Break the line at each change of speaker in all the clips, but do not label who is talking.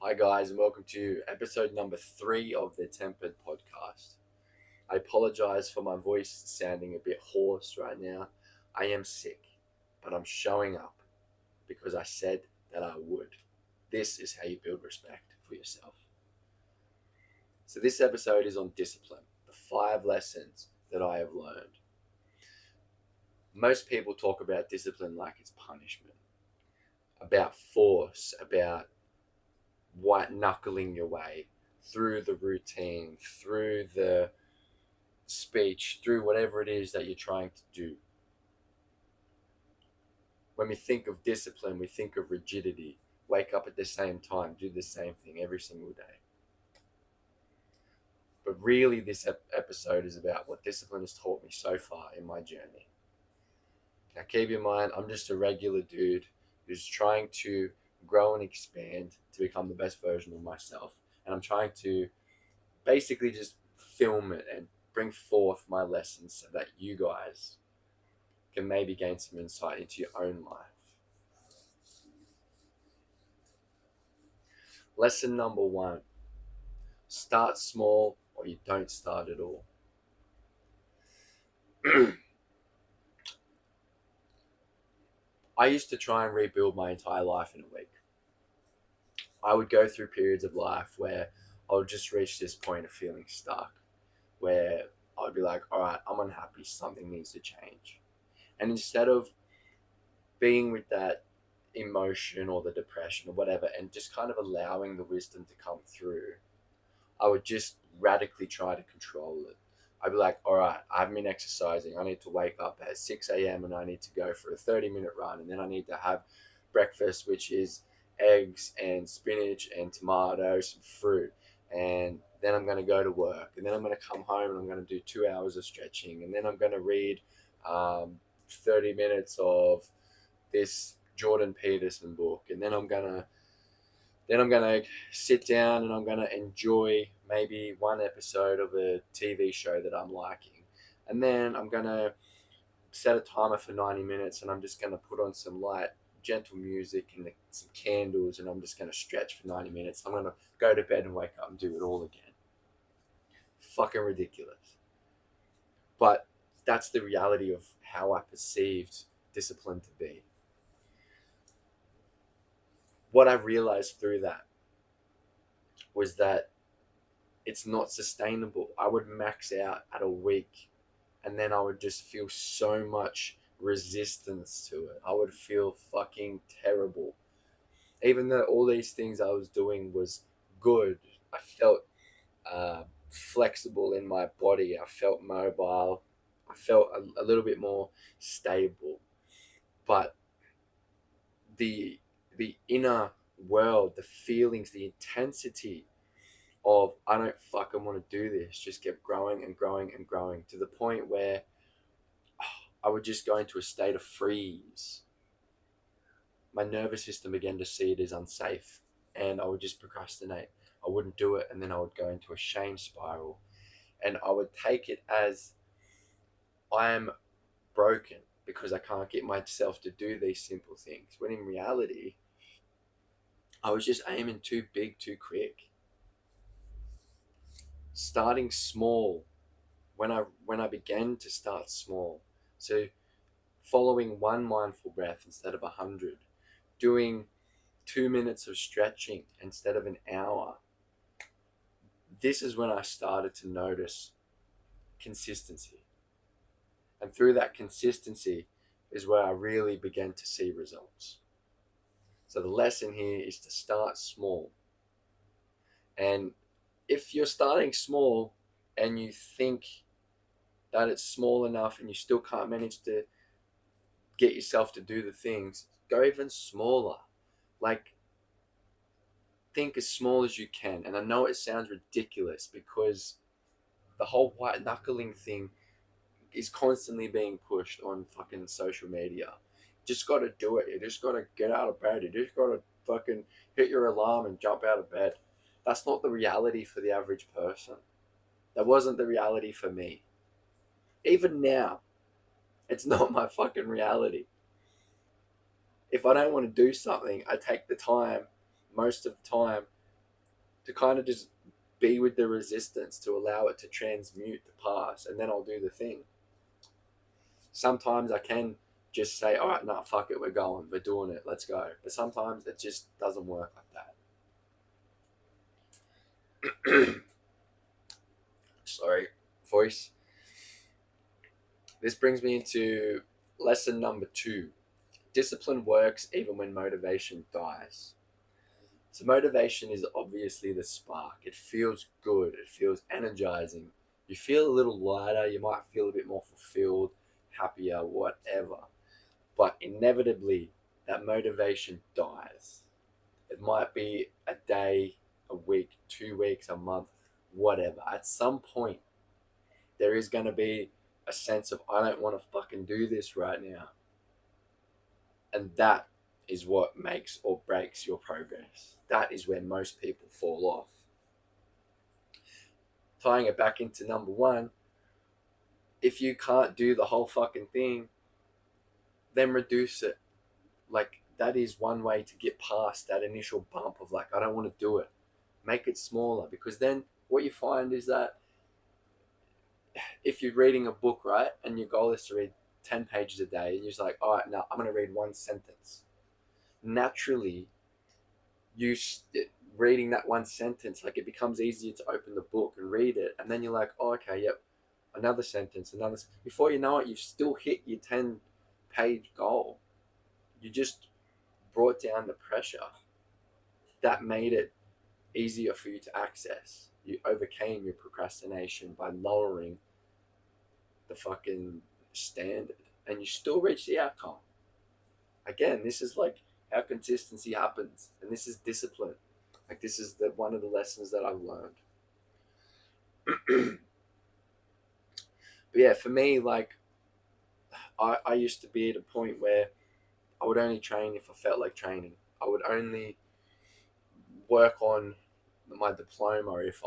Hi, guys, and welcome to episode number 3 of the Tempered podcast. I apologize for my voice sounding a bit hoarse right now. I am sick, but I'm showing up because I said that I would. This is how you build respect for yourself. So, this episode is on discipline, the 5 lessons that I have learned. Most people talk about discipline like it's punishment, about force, about white knuckling your way through the routine, through the speech, through whatever it is that you're trying to do. When we think of discipline, we think of rigidity. Wake up at the same time, do the same thing every single day. But really, this episode is about what discipline has taught me so far in my journey. Now, keep in mind, I'm just a regular dude who's trying to grow and expand to become the best version of myself. And I'm trying to basically just film it and bring forth my lessons so that you guys can maybe gain some insight into your own life. Lesson number 1: start small or you don't start at all. I used to try and rebuild my entire life in a week. I would go through periods of life where I would just reach this point of feeling stuck, where I'd be like, all right, I'm unhappy, something needs to change. And instead of being with that emotion or the depression or whatever and just kind of allowing the wisdom to come through, I would just radically try to control it. I'd be like, all right, I haven't been exercising. I need to wake up at 6 a.m. and I need to go for a 30-minute run. And then I need to have breakfast, which is eggs and spinach and tomatoes and fruit. And then I'm going to go to work. And then I'm going to come home and I'm going to do 2 hours of stretching. And then I'm going to read 30 minutes of this Jordan Peterson book. And then I'm gonna sit down and I'm gonna enjoy maybe one episode of a TV show that I'm liking, and then I'm gonna set a timer for 90 minutes, and I'm just gonna put on some light, gentle music and some candles, and I'm just gonna stretch for 90 minutes. I'm gonna go to bed and wake up and do it all again. Fucking ridiculous, but that's the reality of how I perceived discipline to be. What I realized through that was that it's not sustainable. I would max out at a week and then I would just feel so much resistance to it. I would feel fucking terrible. Even though all these things I was doing was good, I felt flexible in my body. I felt mobile. I felt a little bit more stable. But the the inner world, the feelings, the intensity of I don't fucking want to do this just kept growing and growing and growing to the point where I would just go into a state of freeze. My nervous system began to see it as unsafe and I would just procrastinate. I wouldn't do it and then I would go into a shame spiral and I would take it as I am broken because I can't get myself to do these simple things. When in reality, I was just aiming too big too quick. Starting small when I began to start small. So following one mindful breath instead of 100, doing 2 minutes of stretching instead of an hour. This is when I started to notice consistency. And through that consistency is where I really began to see results. So the lesson here is to start small. And if you're starting small and you think that it's small enough and you still can't manage to get yourself to do the things, go even smaller. Like, think as small as you can. And I know it sounds ridiculous because the whole white knuckling thing is constantly being pushed on fucking social media. Just got to do it. You just got to get out of bed. You just got to fucking hit your alarm and jump out of bed. That's not the reality for the average person. That wasn't the reality for me. Even now, it's not my fucking reality. If I don't want to do something, I take the time, most of the time, to kind of just be with the resistance, to allow it to transmute the past, and then I'll do the thing. Sometimes I can just say, all right, nah, fuck it, we're going, we're doing it, let's go. But sometimes it just doesn't work like that. Sorry, voice. This brings me into lesson number 2. Discipline works even when motivation dies. So motivation is obviously the spark. It feels good. It feels energizing. You feel a little lighter. You might feel a bit more fulfilled, happier, whatever. But inevitably, that motivation dies. It might be a day, a week, 2 weeks, a month, whatever. At some point, there is going to be a sense of, I don't want to fucking do this right now. And that is what makes or breaks your progress. That is where most people fall off. Tying it back into number 1, if you can't do the whole fucking thing, then reduce it. Like, that is one way to get past that initial bump of like, I don't want to do it. Make it smaller, because then what you find is that if you're reading a book, right, and your goal is to read 10 pages a day, and you're just like, all right, now I'm going to read one sentence. Naturally, you reading that one sentence, like, it becomes easier to open the book and read it, and then you're like, oh, okay, yep, another sentence, before you know it, you've still hit your 10-page goal. You just brought down the pressure. That made it easier for you to access. You overcame your procrastination by lowering the fucking standard, and you still reach the outcome. Again, this is like how consistency happens, and this is discipline. Like, this is one of the lessons that I've learned. But yeah, for me, like, I used to be at a point where I would only train if I felt like training. I would only work on my diploma if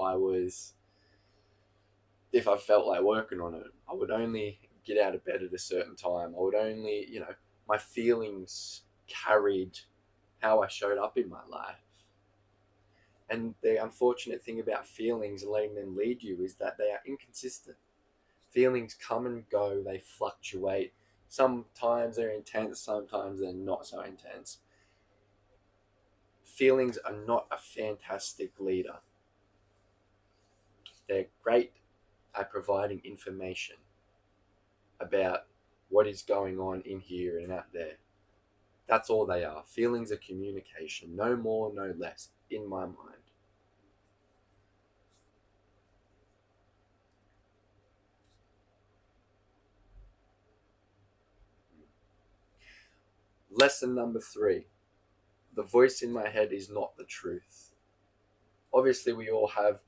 I felt like working on it. I would only get out of bed at a certain time. I would only, my feelings carried how I showed up in my life. And the unfortunate thing about feelings and letting them lead you is that they are inconsistent. Feelings come and go, they fluctuate. Sometimes they're intense, sometimes they're not so intense. Feelings are not a fantastic leader. They're great at providing information about what is going on in here and out there. That's all they are. Feelings are communication, no more, no less, in my mind. Lesson number 3. The voice in my head is not the truth. Obviously, we all have,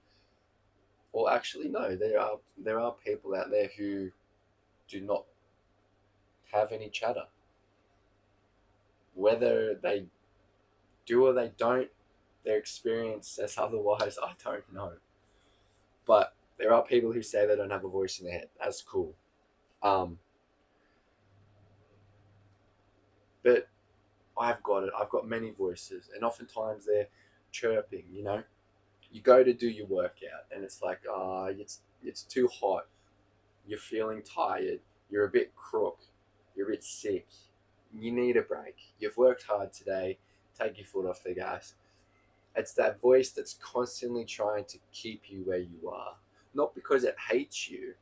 or actually, no, there are people out there who do not have any chatter. Whether they do or they don't, their experience says otherwise, I don't know. But there are people who say they don't have a voice in their head. That's cool. But I've got it. I've got many voices, and oftentimes they're chirping. You go to do your workout, and it's like, it's too hot. You're feeling tired. You're a bit crook. You're a bit sick. You need a break. You've worked hard today. Take your foot off the gas. It's that voice that's constantly trying to keep you where you are. Not because it hates you,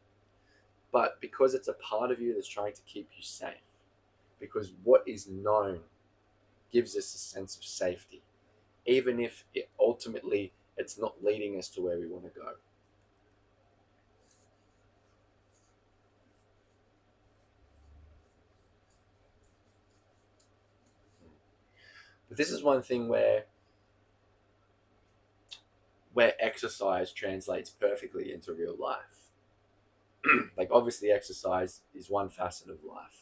but because it's a part of you that's trying to keep you safe. Because what is known gives us a sense of safety, even if it's not leading us to where we want to go. But this is one thing where exercise translates perfectly into real life. Like, obviously, exercise is one facet of life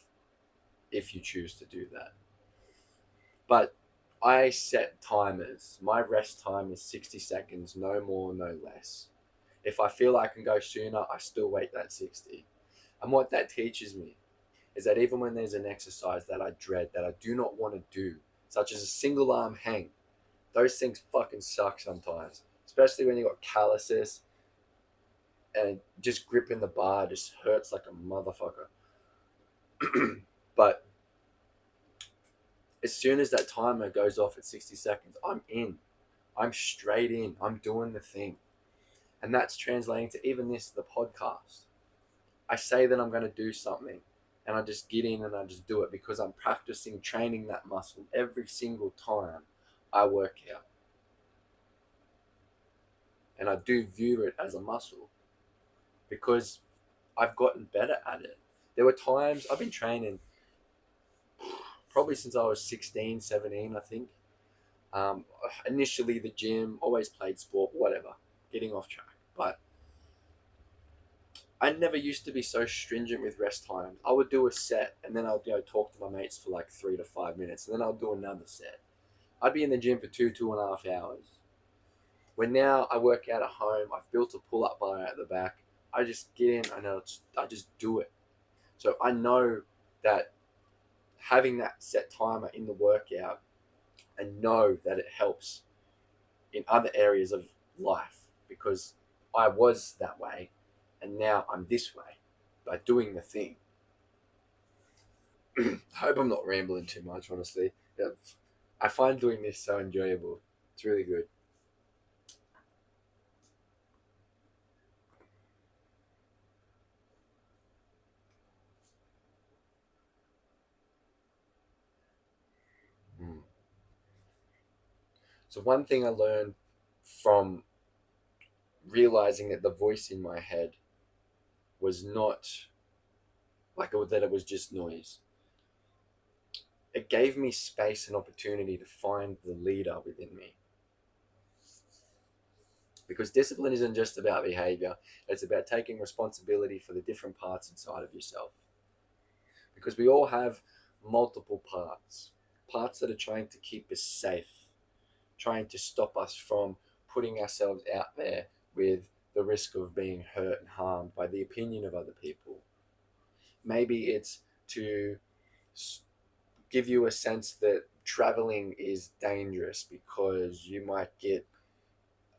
if you choose to do that. But I set timers. My rest time is 60 seconds, no more, no less. If I feel I can go sooner, I still wait that 60. And what that teaches me is that even when there's an exercise that I dread, that I do not want to do, such as a single arm hang, those things fucking suck sometimes. especially when you got calluses and just gripping the bar just hurts like a motherfucker. But as soon as that timer goes off at 60 seconds, I'm in. I'm straight in. I'm doing the thing. And that's translating to even this, the podcast. I say that I'm going to do something and I just get in and I just do it because I'm practicing training that muscle every single time I work out. And I do view it as a muscle because I've gotten better at it. There were times I've been training probably since I was 16, 17, I think. Initially the gym, always played sport, whatever, getting off track. But I never used to be so stringent with rest times. I would do a set and then I would go talk to my mates for like 3 to 5 minutes and then I'll do another set. I'd be in the gym for 2.5 hours. When now I work out at home, I've built a pull-up bar at the back. I just get in and I just do it. So I know that having that set timer in the workout, and know that it helps in other areas of life because I was that way and now I'm this way by doing the thing. I hope I'm not rambling too much, honestly. I find doing this so enjoyable. It's really good. Mm. So one thing I learned from realizing that the voice in my head was not that it was just noise. It gave me space and opportunity to find the leader within me. Because discipline isn't just about behavior, it's about taking responsibility for the different parts inside of yourself. Because we all have multiple parts that are trying to keep us safe, trying to stop us from putting ourselves out there with the risk of being hurt and harmed by the opinion of other people. Maybe it's to give you a sense that traveling is dangerous because you might get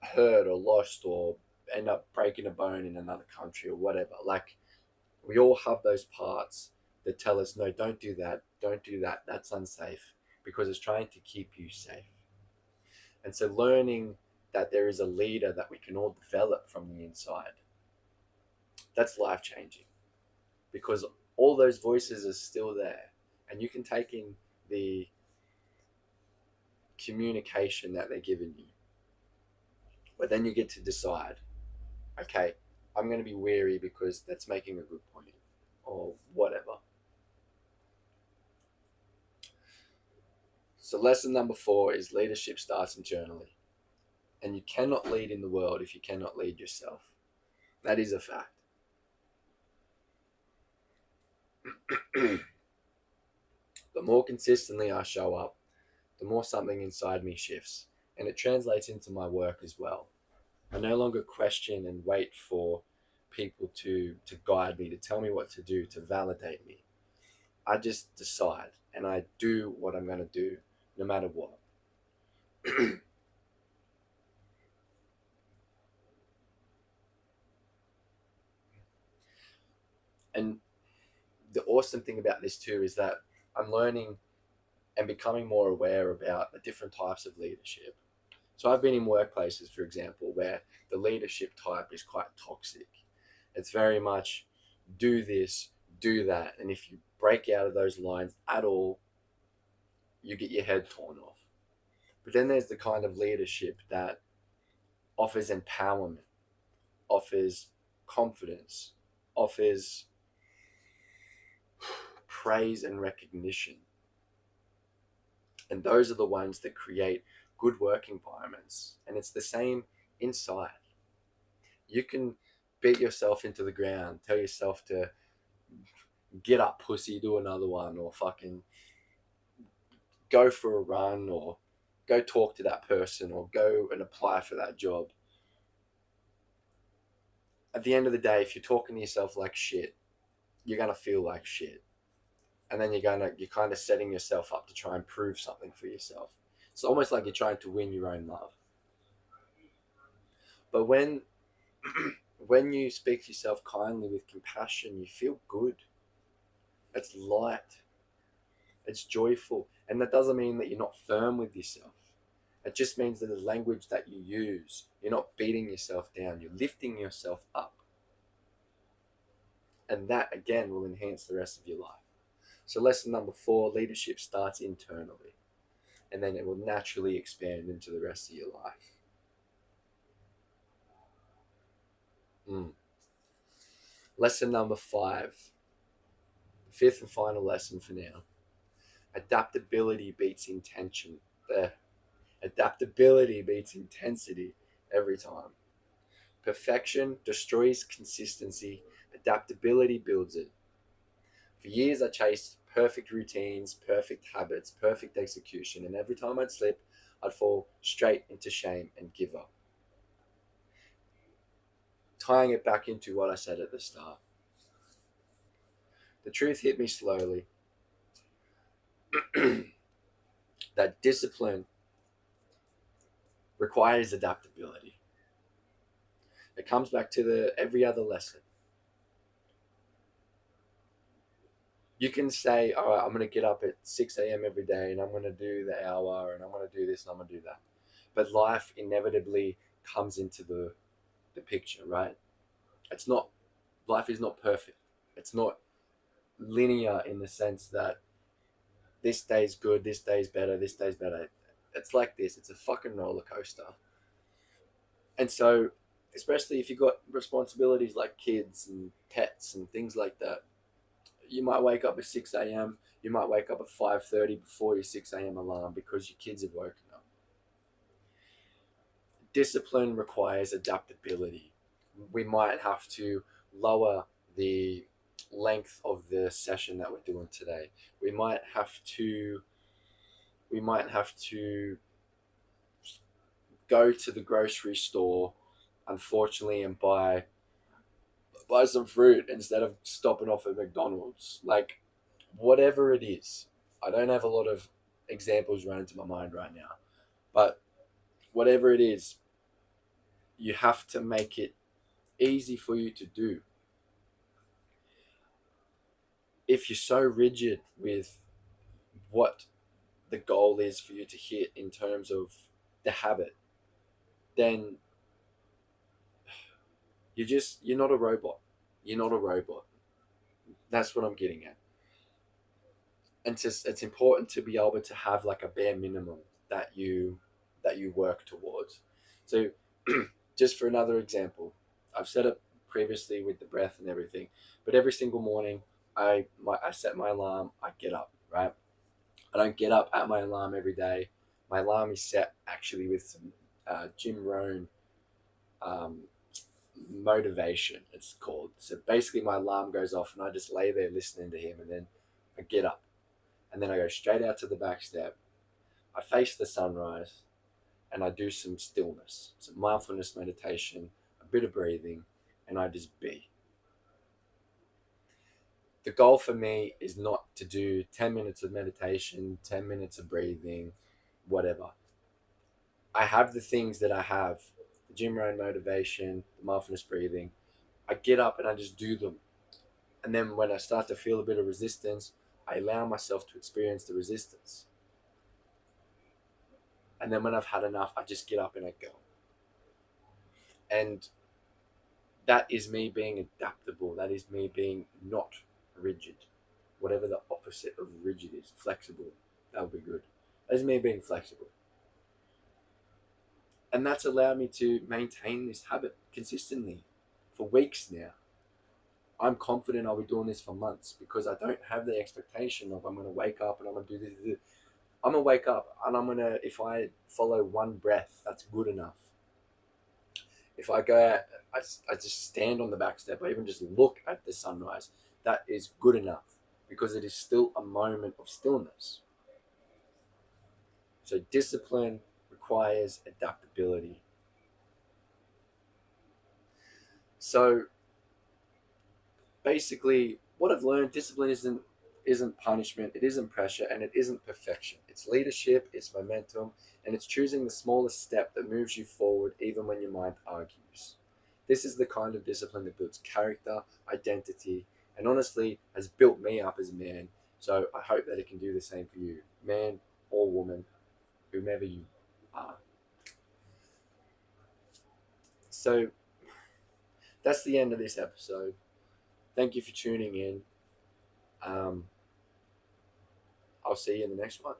hurt or lost or end up breaking a bone in another country or whatever. Like, we all have those parts that tell us, no, don't do that, that's unsafe, because it's trying to keep you safe. And so learning that there is a leader that we can all develop from the inside, that's life changing, because all those voices are still there and you can take in the communication that they're giving you. But then you get to decide, okay, I'm going to be wary because that's making a good point or whatever. So lesson number 4 is leadership starts internally. And you cannot lead in the world if you cannot lead yourself. That is a fact. The more consistently I show up, the more something inside me shifts. And it translates into my work as well. I no longer question and wait for people to guide me, to tell me what to do, to validate me. I just decide and I do what I'm going to do no matter what. And the awesome thing about this too is that I'm learning and becoming more aware about the different types of leadership. So I've been in workplaces, for example, where the leadership type is quite toxic. It's very much do this, do that. And if you break out of those lines at all, you get your head torn off. But then there's the kind of leadership that offers empowerment, offers confidence, offers praise and recognition. And those are the ones that create good work environments. And it's the same inside. You can beat yourself into the ground, tell yourself to get up, pussy, do another one, or fucking go for a run, or go talk to that person, or go and apply for that job. At the end of the day, if you're talking to yourself like shit, you're gonna feel like shit. And then you're kind of setting yourself up to try and prove something for yourself. It's almost like you're trying to win your own love. But when when you speak to yourself kindly with compassion, you feel good. It's light. It's joyful. And that doesn't mean that you're not firm with yourself. It just means that the language that you use, you're not beating yourself down, you're lifting yourself up. And that again will enhance the rest of your life. So, lesson number 4, leadership starts internally, and then it will naturally expand into the rest of your life. Lesson number 5, fifth and final lesson for now. Adaptability beats intention. Adaptability beats intensity every time. Perfection destroys consistency. Adaptability builds it. For years, I chased perfect routines, perfect habits, perfect execution, and every time I'd slip, I'd fall straight into shame and give up. Tying it back into what I said at the start, the truth hit me slowly that discipline requires adaptability. It comes back to the every other lesson. You can say, all right, I'm going to get up at 6 a.m. every day and I'm going to do the hour and I'm going to do this and I'm going to do that. But life inevitably comes into the picture, right? It's not, life is not perfect. It's not linear in the sense that this day's good, this day's better, this day's better. It's like this. It's a fucking roller coaster. And so, especially if you've got responsibilities like kids and pets and things like that, you might wake up at 6 a.m. You might wake up at 5:30 before your 6 a.m. alarm because your kids have woken up. Discipline requires adaptability. We might have to lower the length of the session that we're doing today. We might have to go to the grocery store, unfortunately, and buy some fruit instead of stopping off at McDonald's. Like, whatever it is. I don't have a lot of examples running to my mind right now. But whatever it is, you have to make it easy for you to do. If you're so rigid with what the goal is for you to hit in terms of the habit, then you're not a robot. You're not a robot. That's what I'm getting at. And it's important to be able to have like a bare minimum that you work towards. So just for another example, I've said it previously with the breath and everything, but every single morning I set my alarm, I get up, right? I don't get up at my alarm every day. My alarm is set actually with some Jim Rohn um, motivation, it's called. So basically, my alarm goes off and I just lay there listening to him, and then I get up and then I go straight out to the back step. I face the sunrise and I do some stillness, some mindfulness meditation, a bit of breathing, and I just be. The goal for me is not to do 10 minutes of meditation, 10 minutes of breathing, whatever. I have the things that I have, the Jim Rohn motivation, the mindfulness breathing. I get up and I just do them. And then when I start to feel a bit of resistance, I allow myself to experience the resistance. And then when I've had enough, I just get up and I go. And that is me being adaptable. That is me being not rigid. Whatever the opposite of rigid is, flexible. That would be good. That is me being flexible. And that's allowed me to maintain this habit consistently for weeks now. I'm confident I'll be doing this for months because I don't have the expectation of I'm going to wake up and I'm going to do this. I'm going to wake up and I'm going to, if I follow one breath, that's good enough. If I go out, I just stand on the back step, I even just look at the sunrise, that is good enough because it is still a moment of stillness. So discipline requires adaptability. So basically, what I've learned, discipline isn't isn't punishment, it isn't pressure, and it isn't perfection. It's leadership, it's momentum, and it's choosing the smallest step that moves you forward even when your mind argues. This is the kind of discipline that builds character, identity, and honestly has built me up as a man. So I hope that it can do the same for you, man or woman, whomever you are. So that's the end of this episode. Thank you for tuning in. Um, I'll see you in the next one.